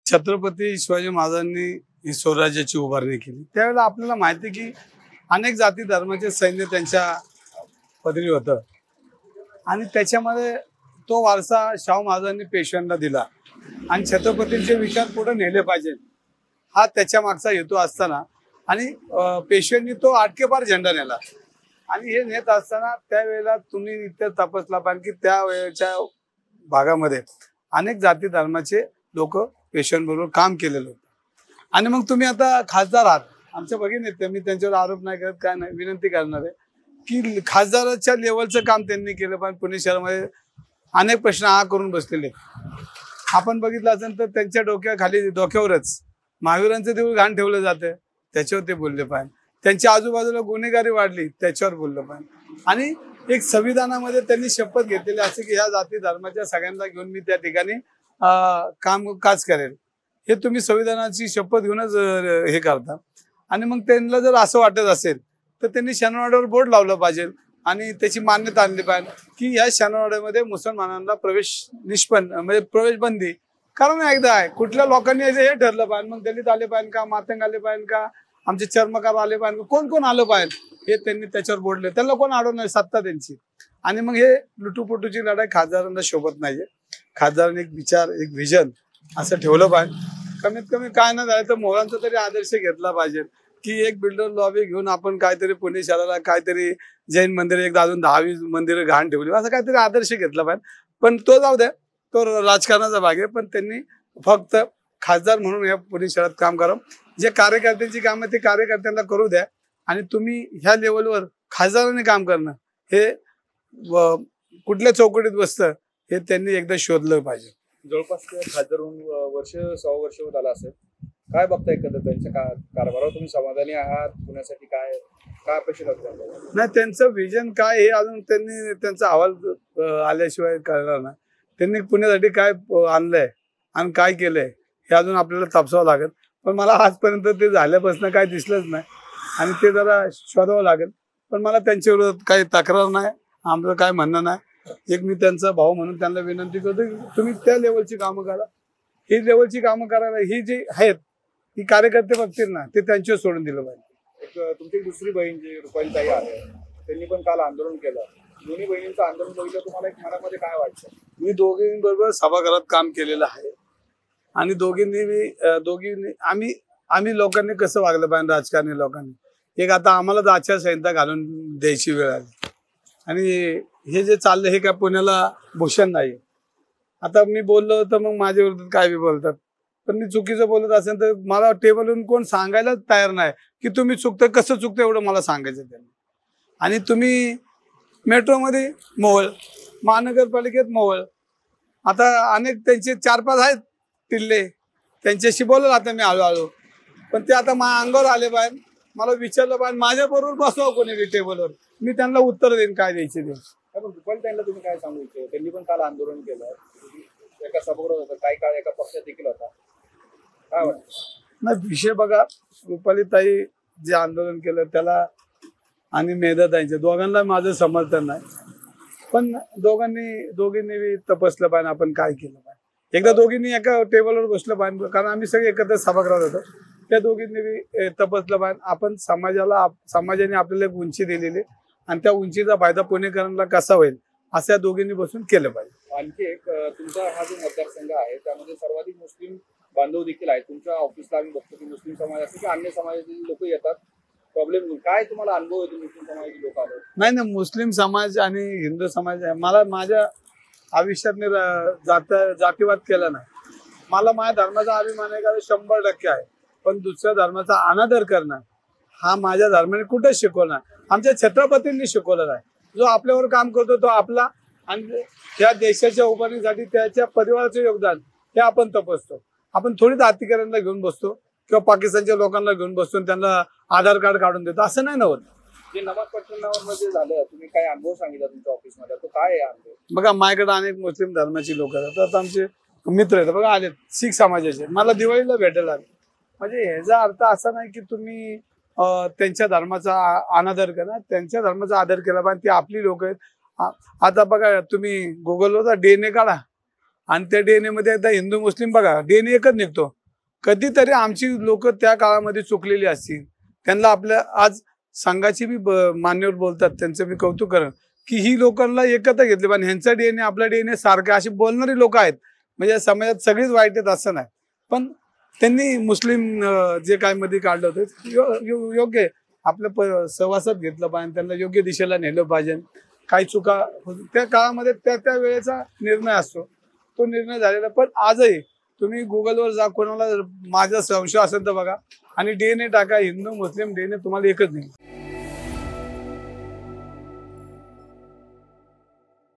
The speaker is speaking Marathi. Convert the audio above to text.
छत्रपती शिवाजी महाराजांनी ही स्वराज्याची उभारणी केली त्यावेळेला आपल्याला माहिती की अनेक जाती धर्माचे सैन्य त्यांच्या पदरी होतं आणि त्याच्यामध्ये तो वारसा शाहू महाराजांनी पेशव्यांना दिला आणि छत्रपतींचे विचार पुढे नेले पाहिजे हा त्याच्या मागचा हेतू असताना आणि पेशव्यांनी तो आटकेपार झेंडा नेला आणि हे नेत असताना त्यावेळेला तुम्ही इथे तपासला पाहिजे की त्या वेळेच्या भागामध्ये अनेक जाती धर्माचे लोक पेशव्यांबरोबर काम केलेलं होतं आणि मग तुम्ही आता खासदार आहात आमच्या भगिनी मी त्यांच्यावर आरोप नाही करत काय नाही विनंती करणार आहे की खासदाराच्या लेवलचं काम त्यांनी केलं पाहिजे पुणे शहरामध्ये अनेक प्रश्न करून बसलेले आपण बघितलं असेल तर त्यांच्या डोक्यावरच महावीरांचं देऊळ घाण ठेवलं जातं त्याच्यावर ते बोलले पाहिजे त्यांच्या आजूबाजूला गुन्हेगारी वाढली त्याच्यावर बोललं पाहिजे आणि एक संविधानामध्ये त्यांनी शपथ घेतलेली असे की ह्या जाती धर्माच्या सगळ्यांना घेऊन मी त्या ठिकाणी कामकाज करेल हे तुम्ही संविधानाची शपथ घेऊनच हे करता आणि मग त्यांना जर असं वाटत असेल तर त्यांनी शनिवारवाड्यावर बोर्ड लावलं पाहिजे आणि त्याची मान्यता आणली पाहिजे की या शनिवारवाड्यामध्ये मुसलमानांना प्रवेश म्हणजे प्रवेश बंदी कारण एकदा आहे कुठल्या लोकांनी हे ठरलं पाहिजे मग दलित आले पाहिजे का मातंग आले पाहिजे का आमचे चर्मकार आले पाहिजे कोण कोण आलं पाहिजे हे त्यांनी त्याच्यावर बोलले त्यांना कोण अडवणार सत्ता त्यांची आणि मग हे लुटूपुटूची लढाई खासदारांना शोभत नाहीये खासदारांनी एक विचार एक विजन असं ठेवलं पाहिजे कमीत कमी काय ना झालं तर मोहरांचा तरी आदर्श घेतला पाहिजे की एक बिल्डर लॉबी घेऊन आपण काहीतरी पुणे शहराला काहीतरी जैन मंदिर एक अजून 10-20 मंदिरं घाण ठेवली असं काहीतरी आदर्श घेतला पाहिजे पण तो जाऊ द्या तो राजकारणाचा भाग आहे पण त्यांनी फक्त खासदार म्हणून या पुणे शहरात काम करावं जे कार्यकर्त्यांची कामं ते कार्यकर्त्यांना करू द्या आणि तुम्ही ह्या लेवलवर खासदारांनी काम करणं हे कुठल्या चौकटीत बसतं हे त्यांनी एकदा शोधलं पाहिजे जवळपास खासदार होऊन वर्ष 6 वर्ष होत आला असेल काय बघता एकंदर त्यांच्या कारभारावर तुम्ही समाधानी आहात पुण्यासाठी काय काय अपेक्षित असतं नाही त्यांचं विजन काय हे अजून त्यांनी त्यांचा अहवाल आल्याशिवाय कळणार नाही त्यांनी पुण्यासाठी काय आणलंय आणि काय केलंय हे अजून आपल्याला तपासावं लागेल पण मला आजपर्यंत ते झाल्यापासून काय दिसलंच नाही आणि ते जरा शोधावं लागेल पण मला त्यांच्या विरोधात काही तक्रार नाही आमचं काय म्हणणं नाही एक मी त्यांचा भाऊ म्हणून त्यांना विनंती करतो की तुम्ही त्या लेवलची कामं करा ही लेवलची कामं करायला ही जी आहेत ही कार्यकर्ते बघतील ना ते त्यांच्यावर सोडून दिलं पाहिजे तुमची दुसरी बहीण जी रुपाली ताई आहे त्यांनी पण काल आंदोलन केलं दोन्ही बहिणींचं आंदोलन बघितलं तुम्हाला एक मनामध्ये काय वाटतं मी दोघींबरोबर सभागृहात काम केलेलं आहे आणि दोघींनी आम्ही लोकांनी कसं वागलं पाहिजे राजकारणी लोकांनी एक आता आम्हालाच आचारसंहिता घालून द्यायची वेळ आली आणि हे जे चाललं हे काय पुण्याला भूषण नाही आता मी बोललो तर मग माझ्या विरोधात काय बी बोलतात पण मी चुकीचं बोलत असेल तर मला टेबलवरून कोण सांगायलाच तयार नाही की तुम्ही चुकतं कसं चुकतं एवढं मला सांगायचं त्यांनी आणि तुम्ही मेट्रोमध्ये मोहोळ महानगरपालिकेत मोहोळ आता अनेक त्यांचे 4-5 आहेत टिल्ले त्यांच्याशी बोललो आता मी हळूहळू पण ते आता माझ्या अंगावर आले पाहिजे मला विचारलं पाहिजे माझ्याबरोबर बसवा कोणी टेबलवर मी त्यांना उत्तर देईन काय द्यायचे ते रुपाली ताईंना तुम्ही काय सांगू इच्छिता त्यांनी पण काल आंदोलन केलं एका सभागृहात होतं काही काळ एका पक्षात देखील होता काय वाटतं नाही विषय बघा रुपाली ताई जे आंदोलन केलं त्याला आणि मेधाताईंच्या दोघांना माझं समर्थन नाही पण दोघींनी तपासलं पाहिजे आपण काय केलं पाहिजे एकदा दोघींनी एका टेबलवर बसलं पाहिजे कारण आम्ही सगळे एकत्र सभागृहात होतो त्या दोघींनी तपासलं पाहिजे आपण समाजाने आपल्याला एक उंची दिलेली आणि त्या उंचीचा फायदा पुणेकरांना कसा होईल असं या दोघींनी बसून केलं पाहिजे आणखी एक तुमचा हा जो मतदारसंघ आहे त्यामध्ये सर्वाधिक मुस्लिम बांधव देखील आहेत तुमच्या ऑफिसला आम्ही बघतो की मुस्लिम समाज असेल की अन्य समाजातील लोक येतात प्रॉब्लेम काय तुम्हाला अनुभव येतो मुस्लिम समाजाचे लोक आले नाही मुस्लिम समाज आणि हिंदू समाज मला माझ्या आयुष्यात जातीवाद केला नाही मला माझ्या धर्माचा अभिमान आहे का 100% आहे पण दुसऱ्या धर्माचा अनादर करणं हा माझ्या धर्माने कुठेच शिकवला आमच्या छत्रपतींनी शिकवलेला आहे जो आपल्यावर काम करतो तो आपला आणि त्या देशाच्या उभारणीसाठी त्याच्या परिवाराचं योगदान हे आपण तपासतो आपण थोडीच आर्थिकांना घेऊन बसतो किंवा पाकिस्तानच्या लोकांना घेऊन बसतो त्यांना आधार कार्ड काढून देतो असं नाही ना होत जे नमाज पठणामध्ये झालं तुम्ही काय अनुभव सांगितला तुमच्या ऑफिसमध्ये तो काय आहे अनुभव बघा माझ्याकडे अनेक मुस्लिम धर्माची लोक आहेत आमचे मित्र आहेत बघा आलेत शीख समाजाचे मला दिवाळीला भेटायला आले म्हणजे ह्याचा अर्थ असा नाही की तुम्ही त्यांच्या धर्माचा अनादर करा त्यांच्या धर्माचा आदर केला पाहिजे ती आपली लोक आहेत आता बघा तुम्ही गुगलवर DNA काढा आणि त्या DNA मध्ये आता हिंदू मुस्लिम बघा DNA एकच निघतो. कधीतरी आमची लोक त्या काळामध्ये चुकलेली असतील, त्यांना आपल्या आज संघाची बी मान्यवर बोलतात, त्यांचं मी कौतुक करेन की ही लोकांना एकत्र घेतले पण ह्यांचा DNA आपला DNA सारखा अशी बोलणारी लोक आहेत. म्हणजे समाजात सगळीच वाईट आहेत असं नाही, पण त्यांनी मुस्लिम जे काय मध्ये काढलं होतं योग्य आहे. आपल्या सहवासात घेतलं पाहिजे, त्यांना योग्य दिशेला नेलं पाहिजे. काही चुका त्या काळामध्ये त्या वेळेचा निर्णय असतो, तो निर्णय झालेला. पण आजही तुम्ही गुगलवर जा, कोणाला माझा संशय असेल तर बघा आणि DNA टाका, हिंदू मुस्लिम DNA तुम्हाला एकच नाही.